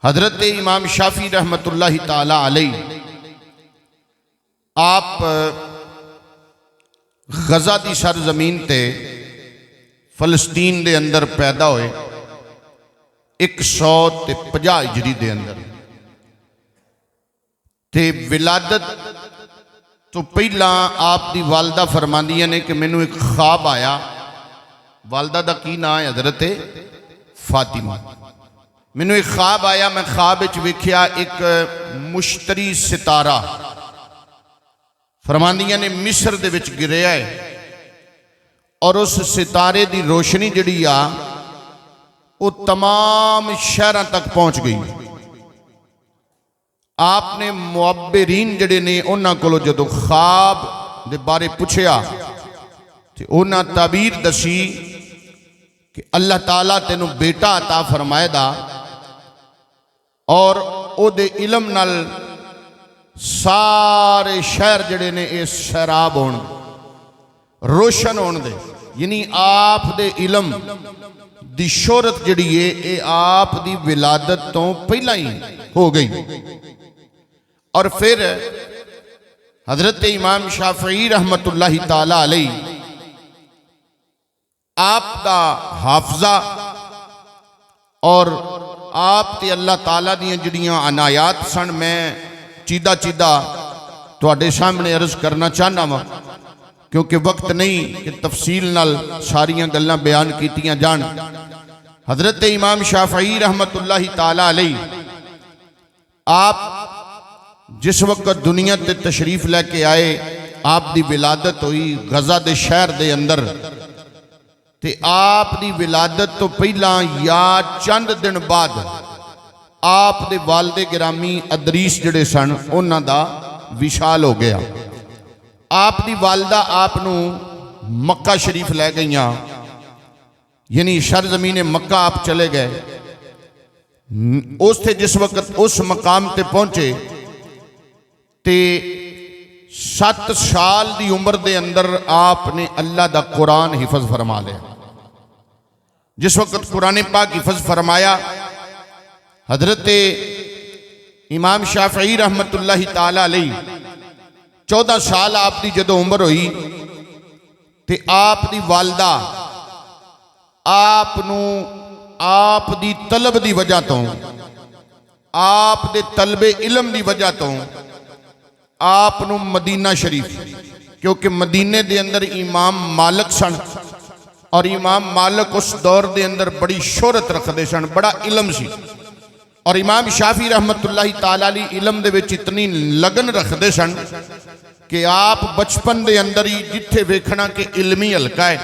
हजरत इमाम शाफी रहमतुल्लाहि ताला अलैह आप गजा की सरजमीन ते फलस्तीन दे अंदर पैदा होए 150 हिजरी दे अंदर ते विलादत तो पहला आप दी वालदा फरमांदियां ने कि मैनू एक ख्वाब आया। वालदा दा की नाम है हजरत फातिमा। मैनू एक ख्वाब आया, मैं ख्वाब विच वेख्या एक मुश्तरी सितारा फरमांदियां ने मिस्र दे विच गिरिया है और उस सितारे की रोशनी जिहड़ी आ वो तमाम शहरां तक पहुँच गई। आपने मुअब्बिरीन जिहड़े ने उन्हां कोलों जदों ख्वाब दे बारे पुछया ते उन्हां ताबीर दसी कि अल्लाह ताला तेनू बेटा अता फरमाएगा और ओदे इलम नाल सारे शहर जिहड़े ने ये शराब होण रोशन होण दे, यानी आप दे इलम दी शोहरत जिहड़ी है ये आप दी विलादत तो पहला ही हो गई। और फिर हजरत इमाम शाफई रहमतुल्लाहि ताला अलैह आपका हाफजा और आप ते अल्लाह ताला दी जिहड़ियां अनायात सन मैं चीदा चीदा तुहाडे सामने अर्ज करना चाहना वा क्योंकि वक्त नहीं कि तफसील नाल सारियां गल्लां बयान कीतियां जान। हजरत इमाम शाफई रहमतुल्लाहि ताला अलैह आप जिस वक्त दुनिया ते तशरीफ लैके आए आप दी विलादत हुई गजा दे शहर दे अंदर ते आप दी विलादत तो पहला या चंद दिन बाद आप दे वालदे गिरामी अदरीस जिहड़े सन उन्हां दा विशाल हो गया। आप दी वालदा आप नू मक्का शरीफ लै गईयां, यानी सरजमीन मक्का आप चले गए। उस थे जिस वक्त उस मकाम ते पहुंचे ते 7 साल दी उम्र दे अंदर आपने अल्लाह दा कुरान हिफज फरमा लिया। जिस वक्त कुरान पाक हिफज फरमाया हजरत इमाम शाफई रहमतुल्लाहि ताला अलैह 14 साल आप दी जदों उम्र हुई ते आप दी वालदा आप दी तलब दी वजह तो आप दे तलबे इलम दी वजह तो आप मदीना शरीफ, क्योंकि मदीने दे अंदर इमाम मालिक सन और इमाम मालिक उस दौर दे अंदर बड़ी शोहरत रखते सन, बड़ा इलम सी। और इमाम शाफी रहमतुल्लाहि ताला अलैह इलम दे विच इतनी लगन रखते सन कि आप बचपन दे अंदर ही जिथे वेखना कि इलमी हलका है,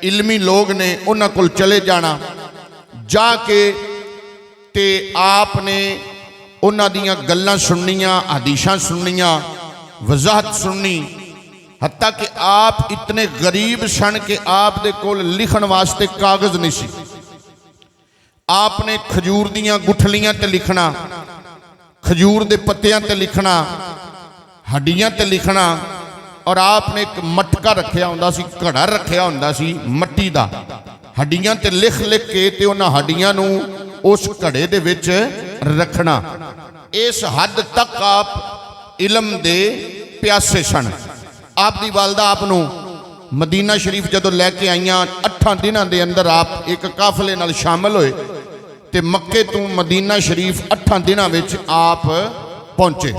इलमी लोग ने उन्हां कोल चले जाना, जाके ते आपने उन्हां दियां गल्लां सुननियां, हदीसां सुननियां, वजाहत सुननी। हत्ता कि आप इतने गरीब सन कि आप दे कोल लिखण वास्ते कागज नहीं सी। आपने खजूर दियां गुठलियां ते लिखना, खजूर दे पत्तियां ते लिखना, हड्डियां ते लिखना। और आपने एक मटका रखिया हुंदा सी, घड़ा रखिया हुंदा सी मट्टी दा, हड्डियां ते लिख लिख के ते उन्हां हड्डियां नूं उस घड़े दे विच रखना। इस हद तक आप इलम दे प्यासे सन। आप दी वालदा आप नूं मदीना शरीफ जदों लैके आईयां 8 दिनां दे अंदर आप एक काफले नाल शामिल होए ते मक्के तो मदीना शरीफ 8 दिनां विच आप पहुंचे।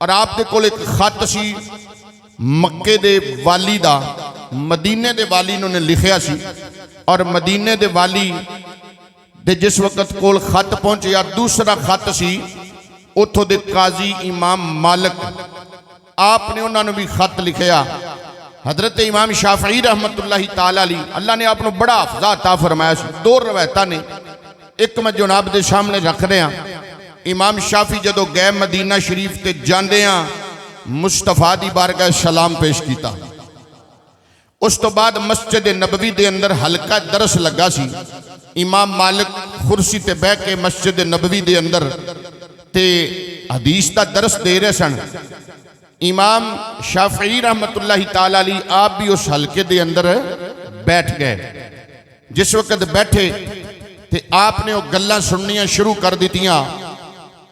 और आप दे कोल एक खत सी मक्के दे वाली दा, मदीने दे वाली ने लिखिया सी। और मदीने दे वाली दे जिस वक्त कोल खत पहुंचे दूसरा खत सी उथों दे काजी इमाम मालिक, आपने उन्होंने भी खत लिखिया। हजरत इमाम शाफई रहमतुल्लाहि ताला अलैह अल्लाह ने आपको बड़ा हफजा अता फरमाया। 2 रवायतां ने, एक मैं जनाब दे सामने रख रहा। इमाम शाफी जदों गए मदीना शरीफ ते जांदियां मुस्तफा दी बारगाह सलाम पेश किया। उस तो बाद मस्जिद नबवी दे अंदर हल्का दरस लगा सी। इमाम मालिक कुर्सी ते बह के मस्जिद नबवी दे अंदर ते हदीस का दरस दे रहे सन। इमाम शाफई रहमतुल्लाहि ताला अलैह आप भी उस हल्के दे अंदर बैठ गए। जिस वक्त बैठे तो आपने वो गल्लां सुननियां शुरू कर दित्तियां।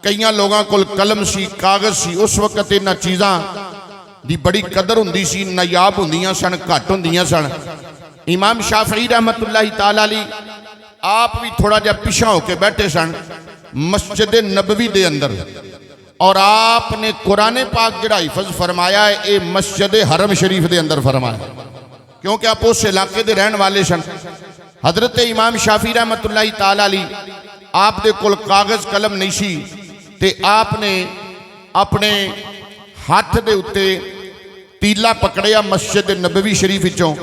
कई लोगों को कलम सी, कागज़ सी, उस वक्त इन्हां चीज़ां दी बड़ी कदर हुंदी सी, नायाब हुंदियां सन, घट हुंदियां सन। इमाम शाफई रहमतुल्लाहि ताला अलैह आप भी थोड़ा जिहा पिछा होके बैठे सन मस्जिद नबवी दे अंदर, और आपने कुरान पाक जिहड़ा हिफज फरमाया है ये मस्जिद हरम शरीफ के अंदर फरमाया, क्योंकि आप उस इलाके के रहने वाले सन। हजरत इमाम शाफी रहमतुल्लाहि ताला अलैह आप दे कोल कागज़ कलम नहीं सी, ते आपने अपने हाथ दे उत्ते तीला पकड़िया मस्जिद नबवी शरीफ विचों,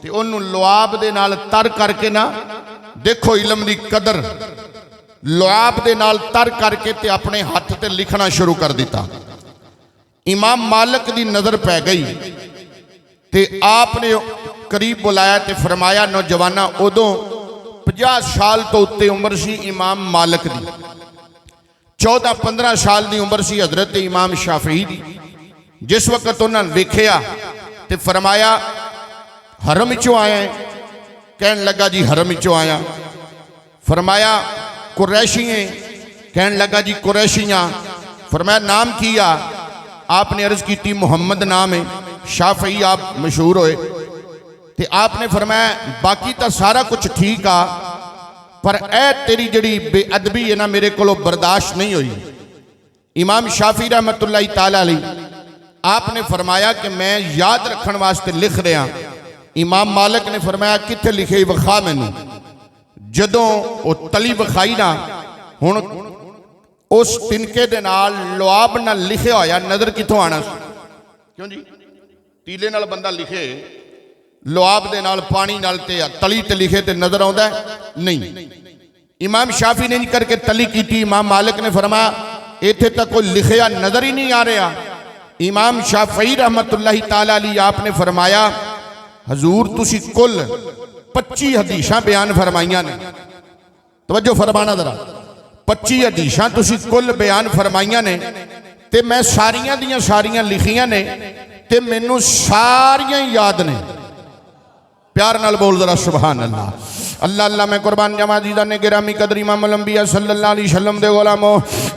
ते उन्होंने लुआब दे नाल तर करके ना, देखो इलम दी कदर, लुआब दे नाल तर करके ते अपने हाथ ते लिखना शुरू कर दिता। इमाम मालिक दी नज़र पै गई, ते आपने करीब बुलाया ते फरमाया, नौजवाना उदों 50 साल तो उत्ते उम्र सी इमाम मालिक दी, 14-15 साल की उम्र सी हजरत इमाम शाफई दी। जिस वक्त उन्होंने वेख्या तो फरमाया, हरम चो आया है? कहन लगा जी हरम चो आया। फरमाया कुरैशी है? कहन लगा जी कुरैशियाँ। फरमाया नाम की आ? आपने अर्ज की मुहम्मद नाम है, शाफई आप मशहूर होए। तो आपने फरमाया बाकी तो सारा कुछ ठीक आ, पर ए तेरी जड़ी बेअदबी है ना मेरे को बर्दाश्त नहीं हुई। इमाम शाफी रहमतुल्लाहि ताला अलैह आपने फरमाया कि मैं याद रखने वास्ते लिख रहा। इमाम मालिक ने फरमाया कित्थे लिखे, विखा मैनू। जदों वो तली विखाई ना, हुण उस तिनके दे नाल लुआब नाल लिखिया होया नज़र कित्थों आना? क्यों जी, तीले नाल बंदा लिखे, लुआब दे नाल पानी नाल ते तली ते लिखे ते नज़र आउंदा नहीं। इमाम शाफी ने करके तली की। इमाम मालिक ने फरमाया इत्थे तक कोई लिखिया नज़र ही नहीं आ रहा। इमाम शाफई रहमतुल्लाहि ताला अलैह आपने फरमाया, हजूर तुसी कुल 25 हदीसां बयान फरमाइयां ने। तवज्जो फरमाना जरा, 25 हदीसां तुसी कुल बयान फरमाइयां ने, ते मैं सारियां दियां सारियां लिखियां ने, ते मैनू सारियां याद ने। प्यार नाल बोल जरा सुभान अल्लाह। अल्लाह अल्लाह मैं कुर्बान जमा जीदा ने गिरामी कदर इमाम अल-अंबिया सल्लल्लाहु अलैहि वसल्लम दे गुलामो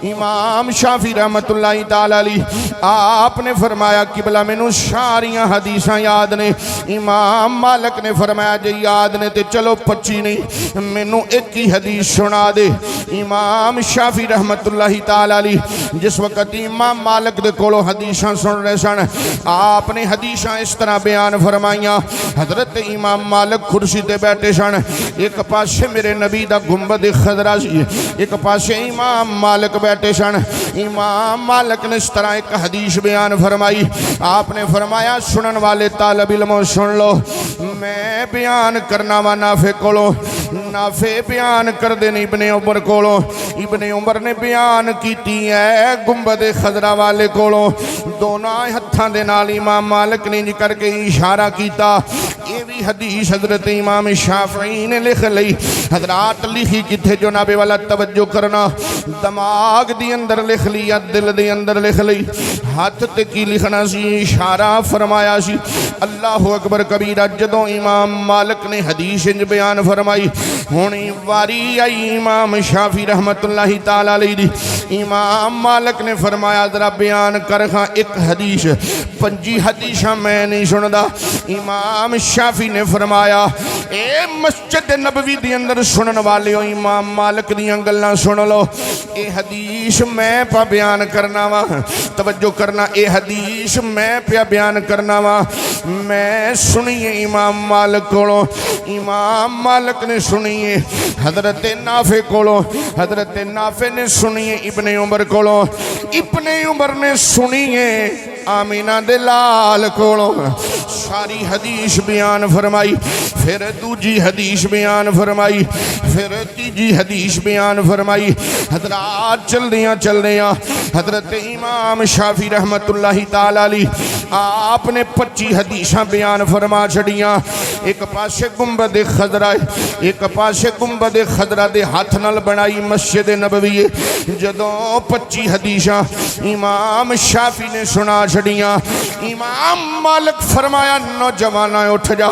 इमाम शाफी रहमतुल्लाहि ताला अलैह आपने फरमाया किबला मैनू सारियां हदीसां याद ने। इमाम मालिक ने फरमाया जे याद ने ते चलो 25 नहीं, मैनू एक ही हदीस सुना दे। इमाम शाफी रहमतुल्लाहि ताला अलैह जिस वक्त इमाम मालिक दे कोलों हदीसां सुन रहे सन, आपने हदीसां इस तरह बयान फरमाइयां। हजरत इमाम मालिक कुर्सी ते बैठे सन, एक पासे मेरे नबी दा गुंबद खजरा सी, एक पासे इमाम मालिक बैठे सन। इमाम मालिक ने इस तरह एक हदीस बयान फरमाई। आपने फरमाया सुनन वाले तालिब इल्मो सुन लो, मैं बयान करना वा नाफे कोलों, नाफे बयान कर दे इब्ने उमर कोलों, इब्ने उमर ने बयान की है गुंबद खजरा वाले कोलों। दोनों हत्थां दे नाल इमाम मालिक ने करके इशारा किया। ये भी हदीस हजरत इमाम शाफई ने लिख ली। हजरात लिखी किथे जनाबे वाला तवज्जो करना, दिमाग दी अंदर लिख ली या दिल दे अंदर लिख ली। हाथ ते की लिखना सी, इशारा फरमाया सी। अल्लाह अकबर कबीरा। जदों इमाम मालिक ने हदीस इंज बयान फरमाई, हुण वारी आई इमाम शाफी रहमतुल्लाहि ताला अलैह दी। इमाम मालिक ने फरमाया जरा बयान कर खां एक हदीस, 25 हदीसां मैं नहीं सुनदा। इमाम शाफी ने फरमाया ए मस्जिद नबवी दी अंदर सुनन वाले हो, इमाम मालिक दियां गल्लां सुन लो। ये हदीस मैं पा बयान करना वा, तवज्जो करना, ये हदीस मैं पे बयान करना वा। मैं सुनिए इमाम मालिक कोलों, इमाम मालिक ने सुनिए हजरत नाफे कोलों, हजरत नाफे ने सुनिए इब्ने उमर कोलों, इब्ने उमर ने सुनिए आमीना दे लाल कोलों। सारी हदीस बयान फरमाई, फिर दूजी हदीस बयान फरमाई, फिर तीजी हदीस बयान फरमाई। हजरात चलदियां हजरत इमाम शाफी रहमतुल्लाहि ताला अलैह आपने 25 हदीसां बयान फरमा छड़ियां। एक पासे गुंबद खजरा, एक पासे गुंबद खजरा दे हाथ नाल बनाई मस्जिद नबवी। जदों 25 हदीसां इमाम शाफी ने सुना छड़ियां, इमाम मालिक फरमाया नौजवाना उठ जा।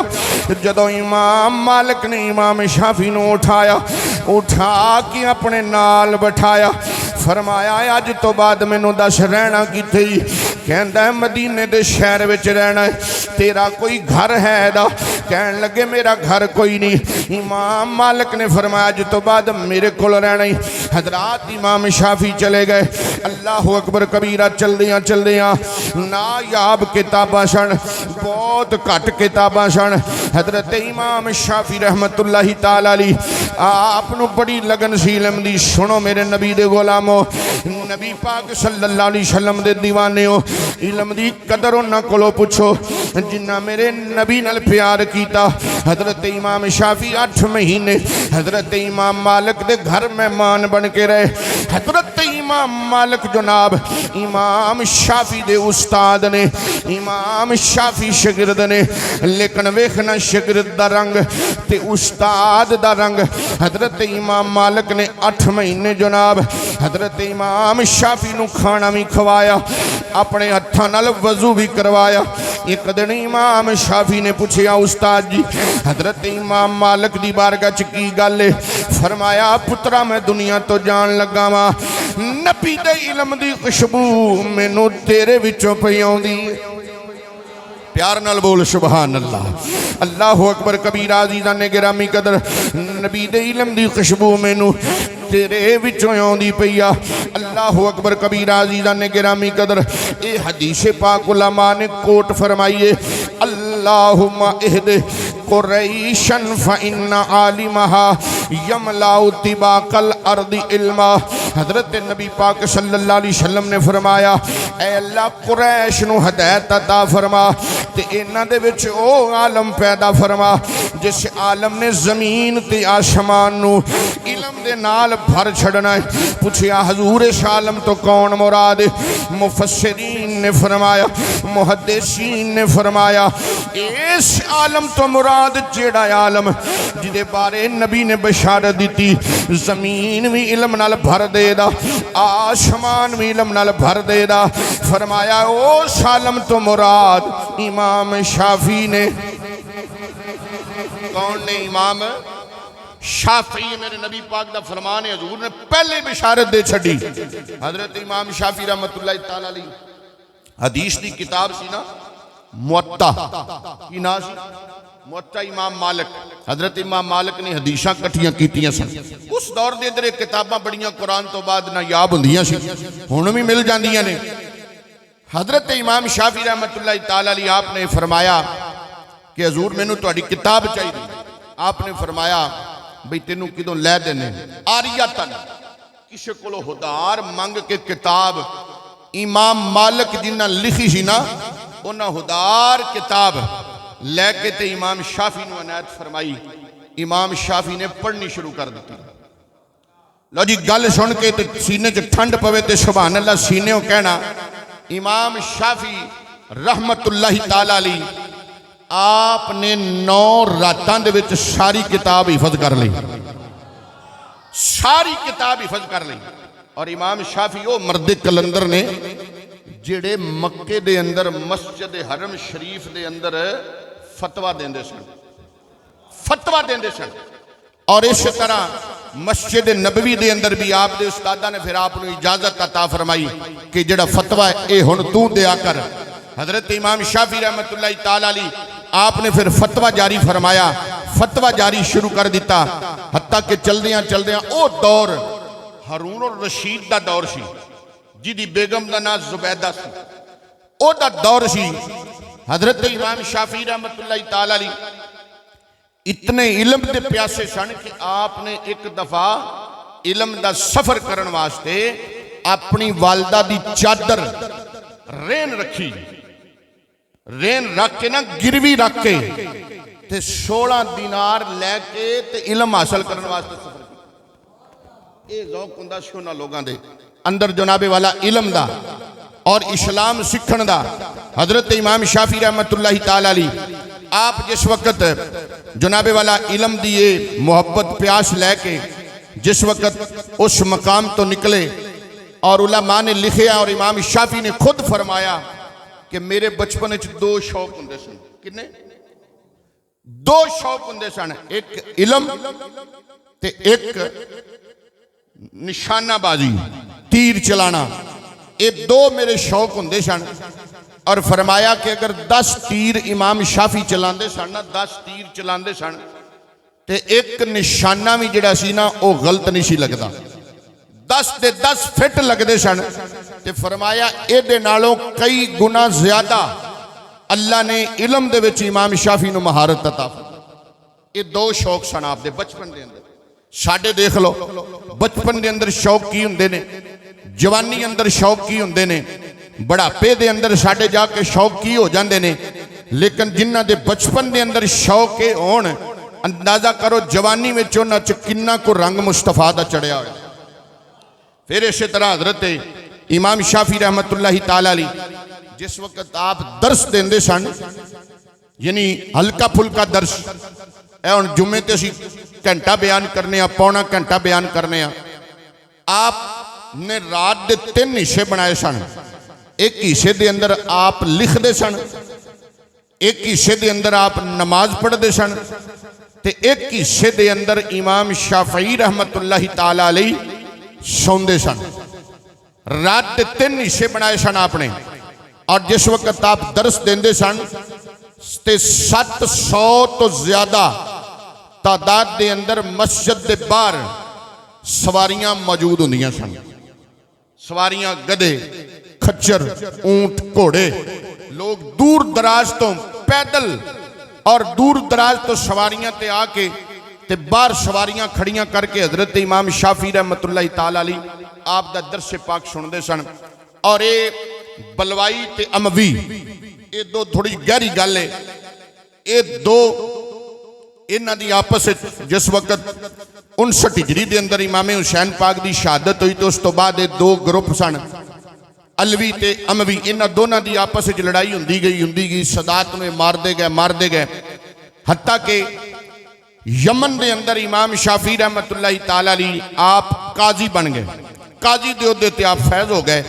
जदों इमाम मालिक ने इमाम शाफी नूं उठाया, उठा के अपने नाल बैठाया फरमाया अज तो बाद मैनू दस रहना किथे कहंदा मदीने दे शहर विच रहना है तेरा कोई घर है दा कहन लगे मेरा घर कोई नहीं इमाम मालिक ने फरमाया अज तो बाद मेरे कोल रहना ही हजरात इमाम शाफी चले गए अल्लाह अकबर कबीरा चलदियां चलदियां नायाब किताबां सन बहुत घट किताबां सन हजरत इमाम शाफी रहमतुल्लाहि तआला अलैहि आप नूं बड़ी लगन सी इल्म दी सुनो मेरे नबी दे गुलामो नबी पाक सल्लल्लाहु अलैहि वसल्लम दे दीवाने हो इल्म दी कदर उन्हां कोलों पुछो जिन्ना मेरे नबी नाल प्यार कीता हजरत इमाम शाफी 8 महीने हजरत इमाम मालिक दे घर मेहमान बन के रहे हजरत इमाम मालिक जनाब इमाम शाफी दे उस्ताद ने इमाम शाफी शागिर्द ने लेकिन वेखना शागिर्द दा रंग ते उस्ताद दा रंग हजरत इमाम मालिक ने 8 महीने जनाब हजरत इमाम शाफी नूं खाना भी खवाया अपने हत्थां नाल वजू भी करवाया एक दिन इमाम शाफी ने पूछा उस्ताद जी हजरत इमाम मालिक दी बारगाह च की गल है फरमाया पुत्रा मैं दुनिया तो जान लगा वा नबी दे इल्म दी खुशबू मैनू तेरे विचों पई आउंदी प्यार नाल बोल सुभान अल्लाह अल्लाह अकबर कबीरा अज़ीज़ान ने गिरामी कदर नबी दे इल्म दी खुशबू मैनू तेरे विचों आउंदी पई आ अल्लाह अकबर कबीरा अज़ीज़ान ने गिरामी कदर ये हदीस पाक उलमा ने कोट फरमाइए अल्लाहुम्मा इहदे कुरैशन फ़इन्ना आलिमहा यमलाउ तिबाकल अर्दि इल्मा हजरत नबी पाक सल्लल्लाहु अलैहि वसल्लम ने फरमाया ऐ अल्लाह कुरैश नूं हदायत अता फरमा ते इन्हां दे विच ओ आलम पैदा फरमा जिस आलम ने ज़मीन ते आसमान नूं इल्म दे नाल भर छड़ना है पूछया हजूर इस आलम तो कौन मुराद है मुफस्सिरीन ने फरमाया मुहद्दिसीन ने फरमाया इस आलम तो मुराद जेड़ा आलम जिदे बारे नबी ने बशारत दी जमीन भी इल्म नाल भर देदा आसमान भी इल्म नाल भर देदा फरमाया उस आलम तो मुराद इमाम शाफी ने कौन ने इमाम शाफी मेरे नबी पाक दा फरमान है हजूर ने पहले बिशारत दे छड़ी हजरत इमाम शाफी रहमतुल्लाह तआला अलैहि हदीस दी किताब सी ना मुअत्ता की ना सी मुअत्ता इमाम मालिक हजरत इमाम मालिक ने हदीसां इकट्ठियां कीतियां सन उस दौर दे अंदर किताबां बड़ियां कुरान तो बाद नायाब हुंदियां सी हुण भी मिल जांदियां ने हजरत इमाम शाफी रहमतुल्लाह तआला अलैहि आपने फरमाया कि हजूर मैनू तुहाडी किताब चाहिए आपने फरमाया बई तेनू किदों लै देने आरियतन किसी को हुदार मंग के किताब इमाम मालिक जिन्ना लिखी सी ना उन्हें हुदार किताब लैके ते इमाम शाफी नूं अनायत फरमाई इमाम शाफी ने पढ़नी शुरू कर दी लो जी गल सुन के ते सीने च ठंड पवे ते सुभान अल्लाह सीने कहना इमाम शाफी रहमतुल्लाहि तआला अलैहि आपने 9 रातां दे विच सारी किताब हिफज कर ली सारी किताब हिफज कर ली और इमाम शाफी वो मर्द कलंदर ने जेड़े मक्के दे अंदर मस्जिद हरम शरीफ दे अंदर फतवा देंदे सन और इस तरह मस्जिद नबवी दे अंदर भी आप दे उस्तादा ने फिर आपको इजाजत अता फरमाई कि जेड़ा फतवा है हुण तू दिया कर हजरत इमाम शाफी रहमतुल्लाहि तआला अलैहि आपने फिर फतवा जारी फरमाया फतवा जारी शुरू कर दिता हत्ता कि चलदियां चलदियां ओ दौर हारून और रशीद का दौर सी जिदी बेगम का नाम जुबैदा सी ओदा दौर सी हजरत इमाम शाफी रहमतुल्लाहि तआला अलैहि इतने इल्म के प्यासे सन कि आपने एक दफा इल्म का सफर करने वास्ते अपनी वालदा की चादर रेन रखी रेन रख के ना गिरवी रख के ते 16 दिनार लैके ते इल्म हासिल करने वास्ते सफर किया। ये ज़ौक हुंदा सी उन्हां लोगां दे अंदर जनाबे वाला इल्म दा और इस्लाम सीखण दा। हजरत इमाम शाफी रहमतुल्लाहि तआला अलैहि आप जिस वक्त जनाबे वाला इल्म दी ये मोहब्बत प्यास लैके जिस वक्त उस मकाम तो निकले और उलमा ने लिखा और इमाम शाफी ने खुद फरमाया कि मेरे बचपन 2 शौक होंदे सन। किन्ने 2 शौक होंदे सन, एक इल्म ते एक निशानाबाजी तीर चलाना, ये दो मेरे शौक होंदे सन। और फरमाया कि अगर 10 तीर इमाम शाफी चलाते सन ना, 10 तीर चलाते सन, तो एक निशाना भी जिहड़ा सी ना वो गलत नहीं सी लगता, 10 ते 10 फिट लगते सन। तो फरमाया ये नालों कई गुना ज्यादा अल्लाह ने इलम दे विच इमाम शाफी नूं महारत अता। ये दो शौक सन आपदे बचपन के अंदर। साडे देख लो बचपन के अंदर शौक की हुंदे ने, जवानी अंदर शौक की हुंदे ने, बुढ़ापे दे अंदर साडे जाके शौक की हो जाते हैं। लेकिन जिन्हां दे बचपन के अंदर शौक ये होण, अंदाजा करो जवानी में उन्हां च किन्ना को रंग मुस्तफा दा चढ़िया होया। फिर इस तरह हजरत इमाम शाफी रहमतुल्लाहि ताला अलैह जिस वक्त आप दर्स देंदे सन, यानी हल्का फुल्का दर्स, हुण जुम्मे ते असीं घंटा बयान करने, पौना घंटा बयान करने, आपने रात के 3 हिस्से बनाए सन। एक हिस्से के अंदर आप लिखते सन, एक हिस्से के अंदर आप नमाज पढ़ते सन, तो एक हिस्से के अंदर इमाम शाफई रहमतुल्लाहि ताला अलैह सौंदे सन। रात के 3 हिस्से बनाए सन आपने। और जिस वक्त आप दर्स देंदे सन ते 700 तो ज्यादा तादाद के अंदर मस्जिद के बाहर सवारियां मौजूद होंदियां सन। सवारियां गधे, खच्चर, ऊंट, घोड़े, लोग दूर दराज तो पैदल और दूर दराज तो सवारियां ते आके ते बाहर सवारियां खड़ियां करके हजरत इमाम शाफी रहमतुल्लाहि ताला अलैह आप दा दर्स पाक सुनते सन। और ये बलवाई ते अमवी, ये दो थोड़ी गहरी गल है। ये दो इन्हां दी आपस जिस वक्त 59 हिजरी के अंदर इमाम हुसैन पाक की शहादत हुई, तो उस तो बाद ये दो ग्रुप सन, अलवी ते अमवी। इन्हां दोनों की आपस में लड़ाई होंदी गई। सदात में मारते गए हत्ता के यमन के अंदर इमाम शाफी रहमतुल्लाहि ताला अलैह आप काजी बन गए। काजी के ओहदे ते आप फैज हो गए,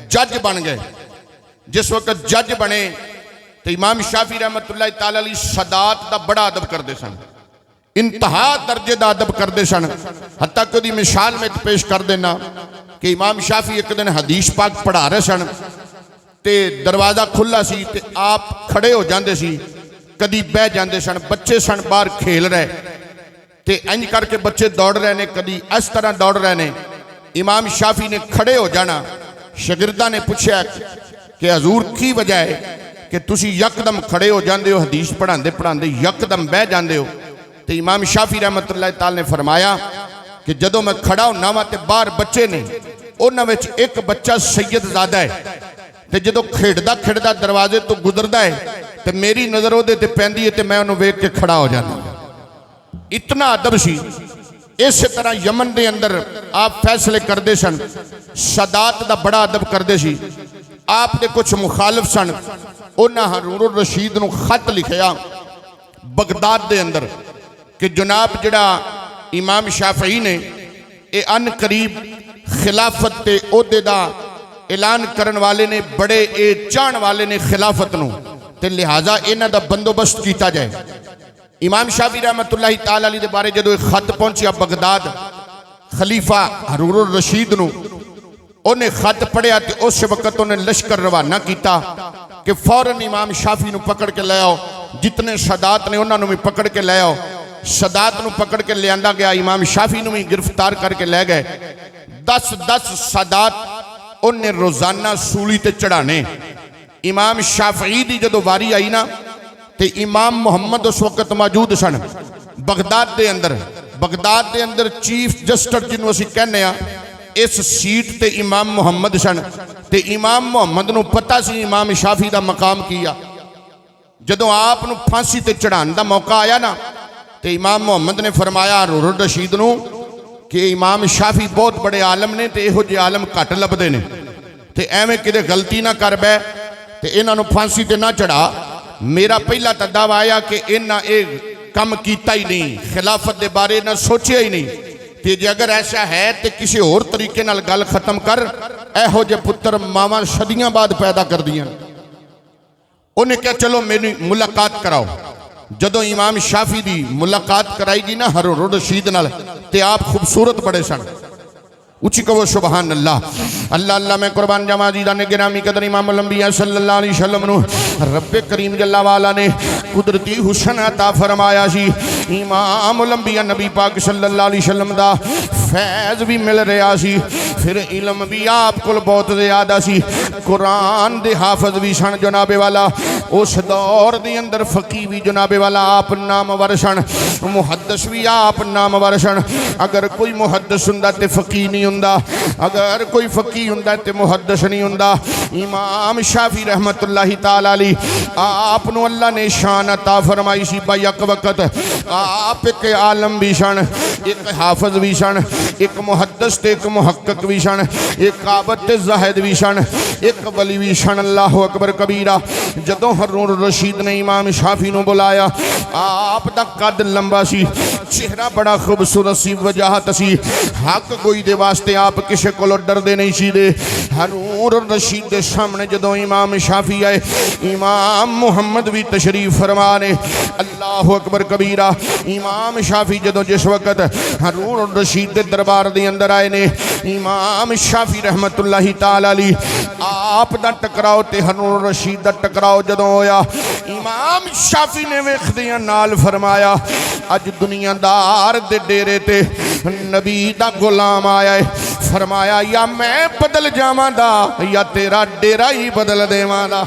जज बन गए। जिस वक्त जज बने तो इमाम शाफी रहमतुल्लाहि ताला अलैह सदात का बड़ा अदब करते सन, इंतहा दर्जे का अदब करते सन। हत्ता कि उसकी मिसाल में पेश कर देना कि इमाम शाफी एक दिन हदीस पाक पढ़ा रहे सन, ते दरवाज़ा खुला सी ते आप खड़े हो जाते सी, कदी बह जाते सन। बच्चे सन बाहर खेल रहे, ते इंज करके बच्चे दौड़ रहे ने, कदी इस तरह दौड़ रहे ने। इमाम शाफी ने खड़े हो जाना। शागिर्दा ने पूछा कि हजूर की वजह है कि तुसी यकदम खड़े हो जाते हो, हदीस पढ़ाते पढ़ाते यकदम बह जाते हो। तो इमाम शाफी रहमतुल्लाहि ताला ने फरमाया कि जदों मैं खड़ा होना वा तो बाहर बच्चे ने, उन्होंने एक बच्चा सैयदजादा है, तो जो खेडदा खेडदा दरवाजे तो गुजरता है तो मेरी नज़र वो पैंदी है, तो मैं उन्होंने वेख के खड़ा हो जाता। इतना अदब सी। इस तरह यमन के अंदर आप फैसले करते सन, सदात का बड़ा अदब करते सी। आपने कुछ मुखालिफ सन, उन्हें हारून रशीद को खत लिखया बगदाद के अंदर कि जनाब जड़ा इमाम शाफई ने ये अन करीब खिलाफत के ओहदे दा ऐलान करन वाले ने, बड़े ये चाहन वाले ने खिलाफत नूं, ते लिहाजा इन्हां दा बंदोबस्त किया जाए। इमाम शाफी रहमतुल्लाहि ताला अलैह दे बारे जो एक खत पहुंचा बगदाद खलीफा हारून रशीद नूं, उन्हें खत पढ़िया तो उस वक्त उन्हें लश्कर रवाना किया कि फौरन इमाम शाफी नूं पकड़ के ले आओ। जितने सदात ने उन्होंने भी पकड़ के ले आओ। सदात नूं पकड़ के लिया गया, इमाम शाफी नूं भी गिरफ्तार करके ले गए। 10-10 सदात उन्हें रोजाना सूली ते चढ़ाने। इमाम शाफई की जो वारी आई ना, तो इमाम मुहम्मद उस वक्त मौजूद सन बगदाद के अंदर। बगदाद के अंदर चीफ जस्टिस जिन्होंने असीं कहने आ, इस सीट ते इमाम मुहम्मद सन। ते इमाम मुहम्मद नूं पता सी इमाम शाफी का मकाम की आ। जदों आप नूं फांसी ते चढ़ाने का मौका आया ना, तो इमाम मुहम्मद ने फरमाया हारून रशीद नूं कि इमाम शाफी बहुत बड़े आलम ने, तो इहो जिहे आलम घट लभदे ने, तो एवें किते गलती ना कर बै ते इन्हां नूं फांसी ते ना चढ़ा। मेरा पहला तो दावा आया कि इन्हां ये काम कीता ही नहीं, खिलाफत के बारे ना सोचिया ही नहीं। तो जे अगर ऐसा है तो किसी होर तरीके नाल गल खत्म कर। इहो जे पुत्र मावां सदियां बाद पैदा कर दियां। उन्हें कहा चलो मेरी मुलाकात कराओ। जदों इमाम शाफी दी मुलाकात कराई ना हारून रशीद नाल ते आप खूबसूरत बड़े सन। उची कहो सुभान अल्लाह। अल्लाह अल्लाह मैं कुर्बान जावा जी दा गिरामी कदर इमाम अल-अंबिया सल्लल्लाहु अलैहि वसल्लम नु रब करीम जल्ला वाला ने कुदरती हुस्न अता फरमाया सी। इमाम अल-अंबिया नबी पाक सल्लल्लाहु अलैहि वसल्लम दा फैज़ भी मिल रहा सी, फिर इल्म भी आप को बहुत ज़्यादा सी। कुरान दे हाफज भी सन जनाबे वाला। उस दौर दे अंदर फ़कीह भी जनाबे वाला आप नामवर सन, मुहद्दिस भी आप नामवर सन। अगर कोई मुहद्दिस हुंदा ते फ़कीह नहीं हुंदा, अगर कोई फ़कीह हुंदा ते मुहद्दिस नहीं हुंदा। इमाम शाफी रहमतुल्लाहि ताला अलैहि आप नु अल्लाह ने शान अता फरमाई सी। भाई एक वक्त आप एक आलम भी सन, एक हाफज भी सन, एक मुहद्दिस ते एक मुहक्किक भी सन, एक आबद ते ज़ाहिद भी सन, एक वली भी सन। अल्लाह अकबर कबीरा। जदों हारून रशीद ने इमाम शाफी नु बुलाया, आप दा कद लंबा सी, चेहरा बड़ा खूबसूरत सी, वजाहत सी। हक गोई दे वास्ते आप किसी को डरदे नहीं सी दे। हारून रशीद के सामने जदों इमाम शाफी आए, इमाम मुहम्मद भी तशरीफ फरमा ने। अल्लाह अकबर कबीरा। इमाम शाफी जदों जिस वक्त हारून रशीद के दरबार के अंदर आए ने, इमाम शाफी रहमतुल्लाहि ताला अलैहि आप दा टकराओ ते हारून रशीद दा टकराओ जदों होया, इमाम शाफी ने वेखदियां नाल फरमाया, अज दुनियादार दे डेरे ते नबी दा गुलाम आया है। फरमाया या मैं बदल जावांगा या तेरा डेरा ही बदल देवांगा।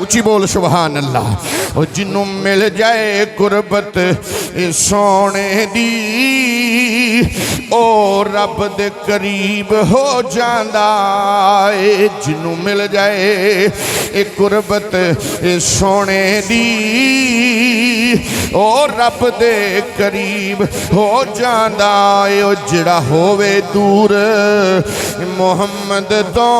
उची बोल सुभान अल्लाह। ओ जिन्नू मिल जाए कुर्बत सोने दी, ओ रब दे करीब हो जांदा है। जिन्नू मिल जाए कुर्बत सोने दी, ओ रब दे करीब हो जांदा है। ओ जिहड़ा होवे दूर मुहम्मद तो,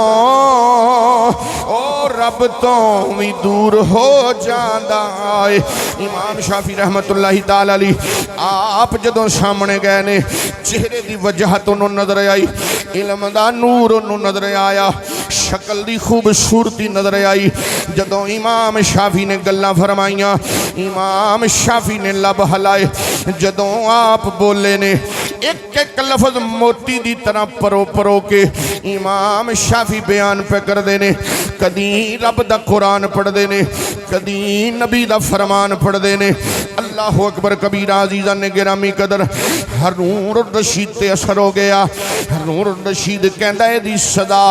ओ रब तो भी दूर हो जांदा है। इमाम शाफी रहमतुल्लाहि ताला अलैहि आप जदों सामने गए ने, चेहरे की वजहत उन्होंने नजर आई, इल्म दा नूर उन्होंने नजर आया, शक्ल की खूबसूरती नजर आई। जदों इमाम शाफी ने गल्लां फरमाइयां, इमाम शाफी ने लब हलाए। जदों आप बोले ने, एक एक लफज मोती की तरह परो परो के इमाम शाफी बयान पे करते ने। कदी रब दा कुरान पढ़ते ने, कदी नबी दा फरमान पढ़ते ने। अल्लाह अकबर कबीरा। अज़ीज़ान ने गिरामी कदर हारून रशीद ते असर हो गया। हारून रशीद कहता है दी सज़ा,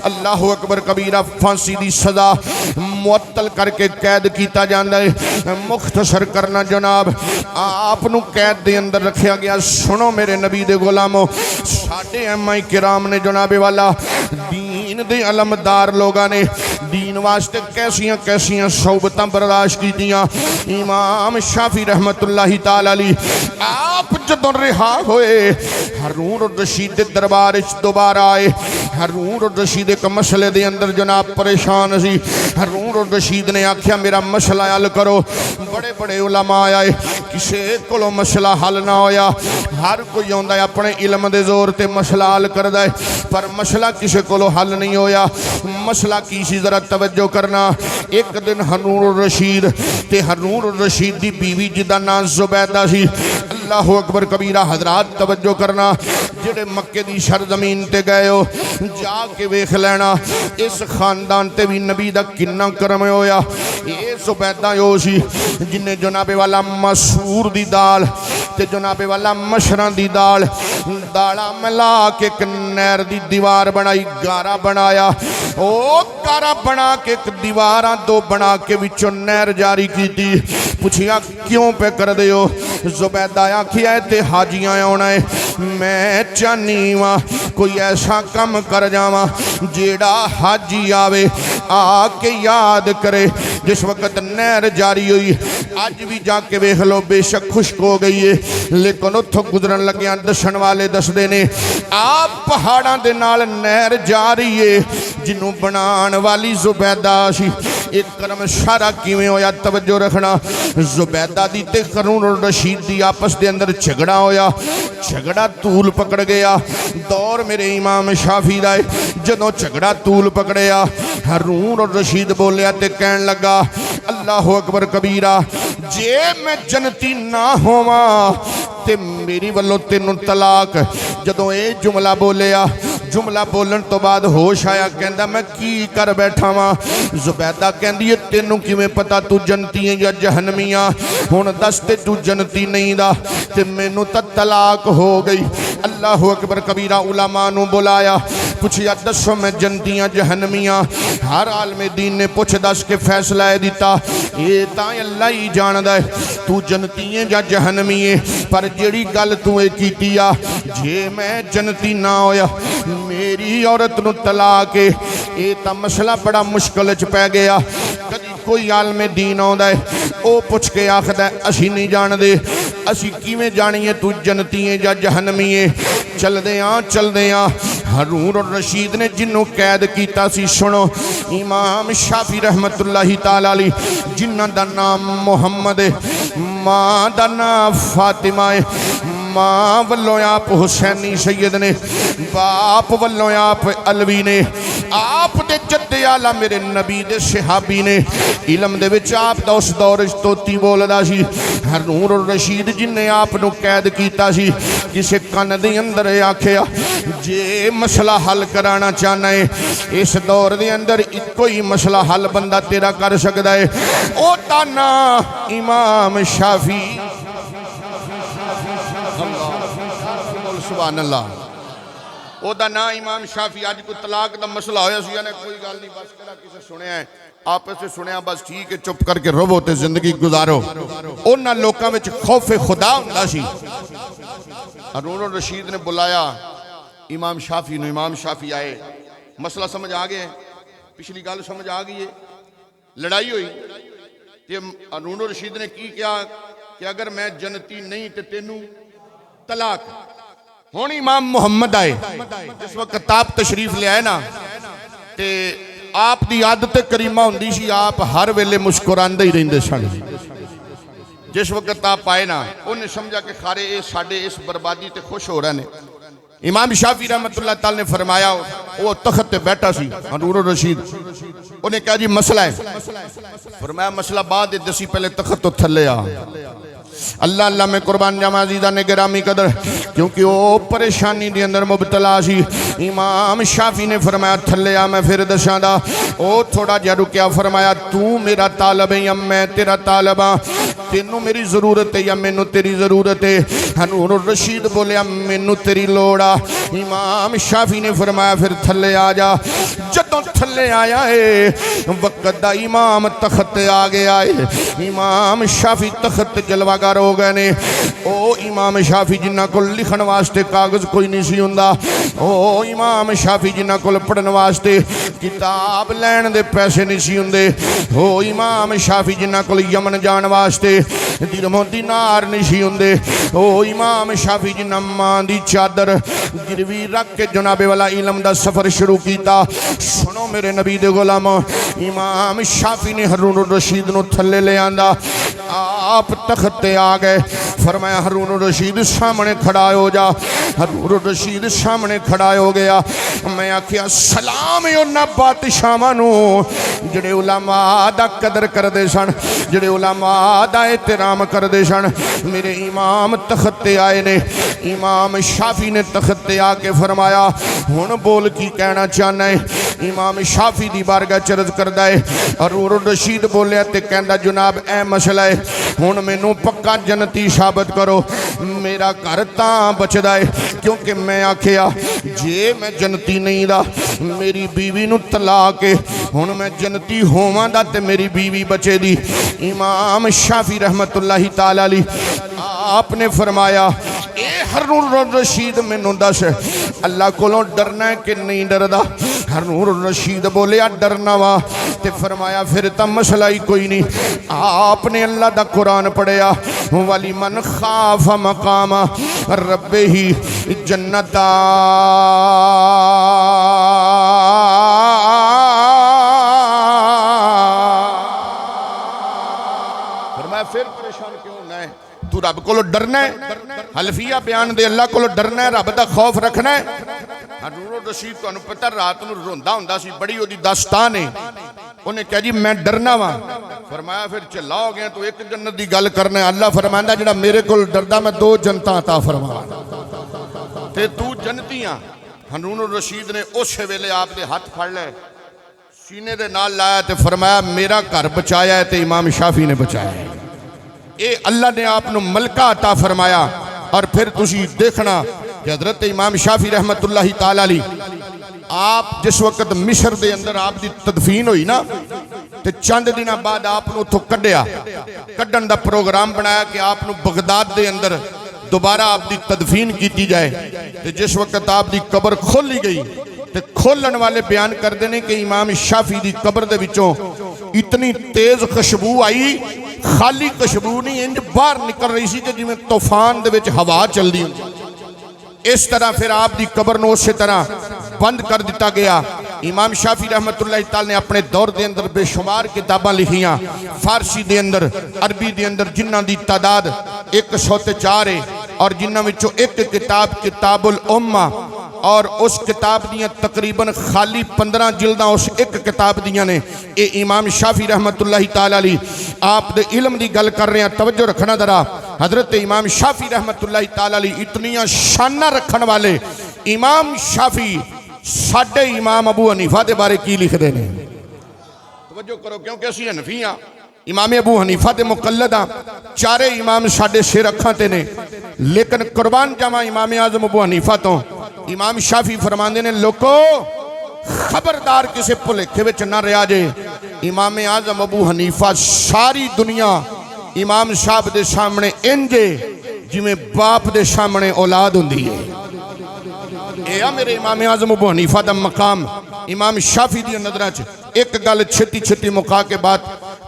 अल्लाह अकबर कबीरा, फांसी दी सज़ा मुअत्तल करके कैद किया जाता है। मुख्तसर करना जनाब, आपनू कैद दे अंदर रखा गया। सुनो मेरे नबी दे गुलामो, साडे एम.आई. किराम ने जनाबे वाला दीन दे अलमदार लोगों ने दीन वास्ते कैसियां कैसियां सौबतां बर्दाश्त कीतियां। इमाम शाफी रहमतुल्लाहि ताला अलैहि आप जदों रिहा होए, हारून रशीद दे दरबार दोबारा आए। हारून रशीद एक मसले दे अंदर जनाब परेशान सी। हारून रशीद ने आख्या मेरा मसला हल करो। बड़े बड़े उलमा आए, किसी को मसला हल ना होया। हर कोई आंदा है अपने इल्म दे जोर ते मसला हल करदा है, पर मसला किसी को हल नहीं होया। मसला की सी जरा तवज्जो करना। एक दिन हारून रशीद ते हारून रशीद दी बीवी जिदा नाम जुबैदा सी। अल्लाह अकबर कबीरा। हजरात तवज्जो करना, जेड़े मक्के दी सरजमीन ते गए हो जाके वेख लेना, इस खानदान ते भी नबी दा किन्ना करम होया। ये जुबैदा यो सी जिन्हें जनाबे वाला मसूर दी दाल ते जनाबे वाला मशरां दी दाल दाला मिला के एक नहर दी दीवार बनाई, गारा बनाया। ओ गारा बना के एक दीवारां दो बना के विचों नहर जारी की। पूछिया क्यों पे कर दे हो? जुबैदा आखिया ते हाजियां आना है, मैं चाहनी वा कोई ऐसा कम कर जावा जेड़ा हाजी आवे आके याद करे। जिस वक्त नहर जारी हुई, अज भी जाके वेख लो बेशक खुश्क हो गई है, लेकिन उतों गुजरन लग्या दसन वाले दसदे ने आप पहाड़ां दे नाल नहर जा रही है जिन्हों बनाने वाली जुबैदा सी। एक करम सारा किवें होया तवज्जो रखना। जुबैदा दी ते हारून रशीद दी आपस दे अंदर झगड़ा होया, झगड़ा तूल पकड़ गया। दौर मेरे इमाम शाफी दा जदों झगड़ा तूल पकड़िया, हारून रशीद बोलिया ते कहन लगा अल्लाह अकबर कबीरा, जे मैं जनती ना होवा ते मेरी वल्लों तेनों तलाक। जदों ये जुमला बोलिया, जुमला बोलन तो बाद होश आया, कहंदा मैं की कर बैठा वां। जुबैदा कहंदी है तेनों किवें पता तू जनती है या जहन्नमी आ? हुण दस ते तू जनती नहीं दा ते मैनू तां तलाक हो गई। अल्लाह अकबर कबीरा। उलमा नू बुलाया, पुछया दसो मैं जनती हाँ जहन्नमी हाँ? हर आलमे दीन ने पुछ दस के फैसला है दिता, ये तां अल्लाह ही जानदा है तू जनती है या जहन्नमी है। पर जिहड़ी गल तू ये कीती आ, जे मैं जनती ना होया मेरी औरत नू तलाक है, ये तां मसला बड़ा मुश्किल च पै गया। कदी कोई आलमे दीन आउंदा है, वो पुछ के आखदा असी नहीं जानते, असी किवें जानीए तू जनती है या जहन्नमी है? चलदे आ हारून रशीद ने जिन्हों कैद किया सी, सुनो। इमाम शाफी रहमतुल्लाहि ताला अलैह, जिन्हां दा नाम मुहम्मद है, मां दा नाम फातिमा है। मां वल्लों आप हुसैनी सैयद ने, बाप वल्लों आप अलवी ने। आप दे जद्दे आला मेरे नबी दे सहाबी ने। इलम दे विच आप दा उस दौर च तोती बोलदा सी। हारून रशीद जिन्हें आप नू कैद किया सी, किसे कन दे अंदर आखिया जे मसला हल कराना चाहना है इस दौर के अंदर इको ही मसला हल बंदा तेरा कर सकता है, ओ ताना इमाम शाफी। सुभान अल्लाह। ओदा ना इमाम शाफी। अज कोई तलाक का मसला होया सी ने, कोई गल नहीं, बस केड़ा किसे सुनिया है, आपस में सुनिया, बस ठीक है, चुप करके रवो ते जिंदगी गुजारो। उन्हां लोकां विच खौफे खुदा हुंदा सी। हारून रशीद ने बुलाया इमाम शाफी ने। इमाम शाफी आए, मसला समझ आ गया, पिछली गल समझ आ गई है। लड़ाई हुई तो हारून रशीद ने की किया कि अगर मैं जनती नहीं तो तेनू तलाक। हुण इमाम मुहम्मद आए, जिस वक्त आप तशरीफ ले आए ना, ते आप दी आदत करीमा हुंदी सी, आप हर वेले मुस्कुरांदे ही रहिंदे सन। जिस वक्त आप आए ना, उन्हें समझा कि खारे ये साडे इस बर्बादी ते खुश हो रहे ने। इमाम शाफी रहमतुल्लाह ताला ने फरमाया, वो तख्त पे बैठा सी हारून रशीद, उन्हें कहा जी मसला है। फरमाया मसला बाद दसी, पहले तख्त तो थले आ। अल्लाह अल्लाह में कुर्बान जावा अज़ीज़ान ने गिरामी कदर, क्योंकि वो परेशानी के अंदर मुबतला सी। इमाम शाफी ने फरमाया थले आ, मैं फिर दसांदा। ओ थोड़ा जिहा रुकिया, फरमाया तू मेरा तालब है या मैं तेरा तालब हाँ? तेनू मेरी जरूरत है या मैनू तेरी जरूरत है? हारून रशीद बोलिया मैनू तेरी लोड़ आ। इमाम शाफी ने फरमाया फिर थले आ जा। जदों थले आया है वक्त दा इमाम तख्त आ गया है। इमाम शाफी तख्त जलवागर हो गए ने। ओ इमाम शाफी जिन्हां कोल लिखण वास्ते कागज कोई नहीं सी हुंदा, ओ इमाम शाफी जिन्हां कोल पढ़न वास्ते किताब लैण दे पैसे नहीं सी हुंदे, ओ इमाम शाफी जिन्हां कोल यमन जाण वास्ते दिरहम दिनार नहीं सी हुंदे, ओ इमाम शाफी जिन्हां मां दी चादर गिरवी रख के जनाबे वाला इलम दा सफर शुरू किया। सुनो मेरे नबी दे गुलाम, इमाम शाफी ने हारून रशीद नू थले ले आंदा। आप तख्त ते आ गए। फरमाया हारून रशीद सामने खड़ा हो जा। हारून रशीद सामने खड़ा हो गया। मैं आखिया सलाम उन्हां बादशाहां नू जिहड़े उलमा दा कदर करदे सन, जिहड़े उलमा दा एहतराम करदे सन। मेरे इमाम तख्त ते आए ने। इमाम शाफी ने तख्त ते आके फरमाया हुण बोल की कहना चाहना है? इमाम शाफी दी बारगाह च अर्ज करदा है। हारून रशीद बोलिया ते कहंदा जनाब ए मसला है, हुण मैनू पक्का जनती साबित करो। मेरा घर तां बचदा है क्योंकि मैं आखिया जे मैं जनती नहीं दा मेरी बीवी नू तलाक है, हुण मैं जनती होवां दा ते मेरी बीवी बचे दी। इमाम शाफी रहमतुल्लाहि ताला अलैह आपने फरमाया ए हारून रशीद मैनू दस अल्लाह कोलों डरना है कि नहीं डरदा? हारून रशीद बोलिया डरना वा। ते फरमाया फिर तो मसला ही कोई नहीं। आपने अल्लाह दा कुरान पढ़िया, वाली मन खाफ मकाम रब्बे ही जन्नता। फरमाया फिर परेशान क्यों होना है? तू रब को डरना है, हलफिया बयान दे अल्लाह को डरना है, रब का खौफ रखना है। हारून रशीद तुहानू पता रात नू रोंदा हुंदा सी, बड़ी ओदी दास्तान है। उन्हें कहा जी मैं डरना वा। फरमाया फिर चिल्ला हो गया तो एक जन्नत की गल करना। अल्लाह फरमांदा जिहड़ा मेरे को डरदा मैं दो जनता अता फरमावां ते तू जन्नती आ। हारून रशीद ने उस वेले आपके हाथ फड़ ले सीने दे नाल लाया ते फरमाया मेरा घर बचाया है ते इमाम शाफी ने बचाया है। ये अल्लाह ने आपको मलका अता फरमाया। और फिर तुसी देखना कि हजरत इमाम शाफी रहमतुल्लाहि ताला अलैह आप जिस वक्त मिस्र के अंदर आपकी तदफीन हुई ना तो चंद दिन बाद आपको उतों कढ़िया कढ़न का प्रोग्राम बनाया कि आपको बगदाद के अंदर दोबारा आपकी तदफीन की जाए। तो जिस वक्त आपकी कबर खोली गई तो खोलन वाले बयान करते हैं कि इमाम शाफी की कबर के विचों इतनी तेज खुशबू आई, खाली खुशबू नहीं इंज बाहर निकल रही सी कि जिवें तूफान दे विच हवा चलती होंदी। इस तरह फिर आपकी कबर को उस तरह बंद कर दिता गया। इमाम शाफी रहमतुल्लाह ताला ने अपने दौर के अंदर बेशुमार किताबां लिखियां फारसी के अंदर, अरबी के अंदर, जिन्हां की तादाद 104 है और जिन्हां विचों एक किताब किताबुल उम्मा और उस किताब दियां तकरीबन खाली 15 जिल्दां उस एक किताब दियां ने। ये इमाम शाफी रहमतुल्लाह ताला अलैह आप दे इल्म की गल कर रहे हैं, तवज्जो रखना जरा। हजरत इमाम शाफी रहमतुल्लाह ताला अलैह इतनियां शाना रखने वाले इमाम शाफी साडे इमाम अबू हनीफा के बारे की लिखते हैं, तवज्जो करो क्योंकि असीं हनफी हाँ। इमाम अबू हनीफा के मुकल्लद हाँ, चारे इमाम साडे सिर अखां ते ने, लेकिन कुर्बान जावां इमाम आजम अबू हनीफा तो। इमाम शाफी फरमांदे ने लोको खबरदार किसी भुलेखे विच ना रहा जे। इमाम आजम अबू हनीफा सारी दुनिया इमाम साहब के सामने इंजे जिमें बाप के सामने औलाद हुंदी है। यह मेरे इमाम आजम अबू हनीफा का मकाम। इमाम शाफी दी नज़रां च एक गल छेती छेती मुका के बात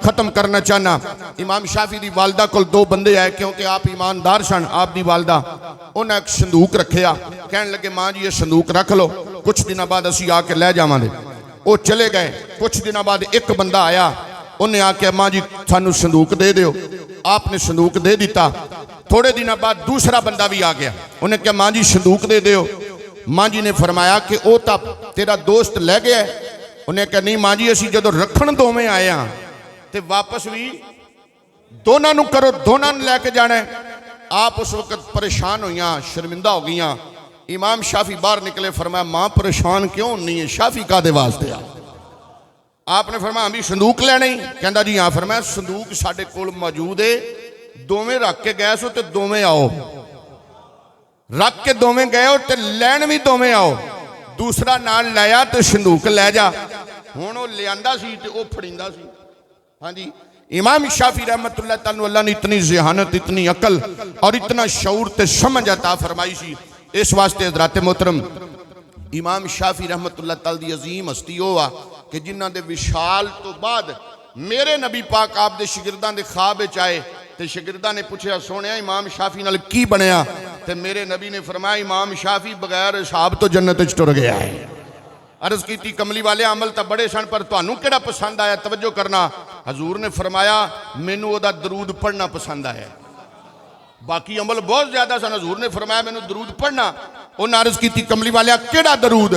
खत्म करना चाहना। इमाम शाफी की वालदा को दो बंदे आए क्योंकि आप ईमानदार सन। आपकी वालदा उन्हें एक संदूक रखिया, कह लगे माँ जी ये संदूक रख लो, कुछ दिनों बाद असी आके लै जावांगे। वो चले गए। कुछ दिनों बाद एक बंदा आया, उन्हें आके माँ जी सानू संदूक दे दो। आपने संदूक दे दिता। थोड़े दिनों बाद दूसरा बंदा भी आ गया, उन्हें कहा माँ जी संदूक दे दो। माँ जी ने फरमाया कि वह तो तेरा दोस्त लै गया। उन्हें कहा नहीं माँ जी असी जो रखन दोवें आए हाँ तो वापस भी दोनों नू करो, दोनों ने लैके जाना है। आप उस वक्त परेशान हुई, शर्मिंदा हो गई। इमाम शाफी बाहर निकले, फरमाया माँ परेशान क्यों नहीं है, शाफी का दे वास्ते आ। आपने फरमाया अभी संदूक लेना ही, कहता जी हाँ। फरमाया संदूक साढ़े कोल मौजूद है, दोवें रख के गए सो तो दोवें आओ, रख के दोवें गए हो तो लैन भी दोवें आओ। दूसरा नाल लाया तो संदूक लै जा। हुण वो लियांदा सी ते वो फड़ींदा सी। हाँ जी, इमाम शाफी रहमतुल्लाह ताला अल्लाह ने इतनी ज़हानत, इतनी अकल और इतना शऊर ते समझ अता फरमाई सी। इस वास्ते हज़रात मोहतरम इमाम शाफी रहमतुल्लाह ताला दी अजीम हस्ती हो आ कि जिन्हां दे विशाल तो बाद मेरे नबी पाक आप दे शिगिरदां दे ख्वाब विच आए तो शिगिरदां ने पूछा सोने इमाम शाफी नाल की बनया, तो मेरे नबी ने फरमाया इमाम शाफी बगैर हिसाब तो जन्नत च टुर गया है। अर्ज की कमली वाले अमल तो बड़े सन पर तुहानू किहड़ा पसंद आया, तवज्जो करना। हजूर ने फरमाया मैनू ओदा दरूद पढ़ना पसंद आया। बाकी अमल बहुत ज्यादा सन, हजूर ने फरमाया मैनू दरूद पढ़ना। उन्हें अर्ज की कमली वाले किहड़ा दरूद,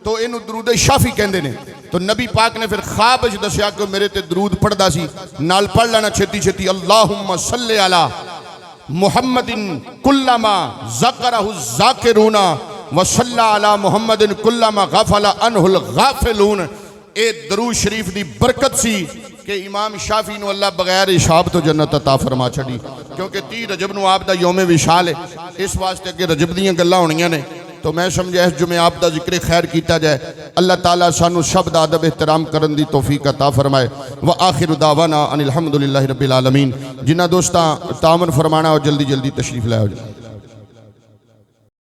तो इनू दरूद शाफी कहते हैं। तो नबी पाक ने फिर ख्वाब च दसिया कि मेरे ते दरूद पढ़दा सी, नाल पढ़ लेना छेती छेती अल्लाहुम्मा सल्ले अला मुहम्मदिन कुल्लमा ज़करहु ज़ाकिरूना वसल्ला अला मुहम्मदिन कुल्लमा गफला अनहुल गाफिलून। ए दरूद शरीफ की बरकत सी कि इमाम शाफी नू अल्लाह बगैर हिसाब तो जन्नत अता फरमा छड़ी, क्योंकि 30 रजब नू आप दा यौम विशाल है। इस वास्ते अगे रजब दीयां गल्लां होणियां ने, तो मैं समझा इस जुमे आप दा जिक्र खैर किया जाए। अल्लाह ताला सानू सब दा अदब एहतराम करन दी तौफीक अता फरमाए। व आखिर दावाना अनिल हम्दुलिल्लाहि रब्बिल आलमीन। जिन्हां दोस्तां तामन फरमाना और जल्दी जल्दी तशरीफ लाओ।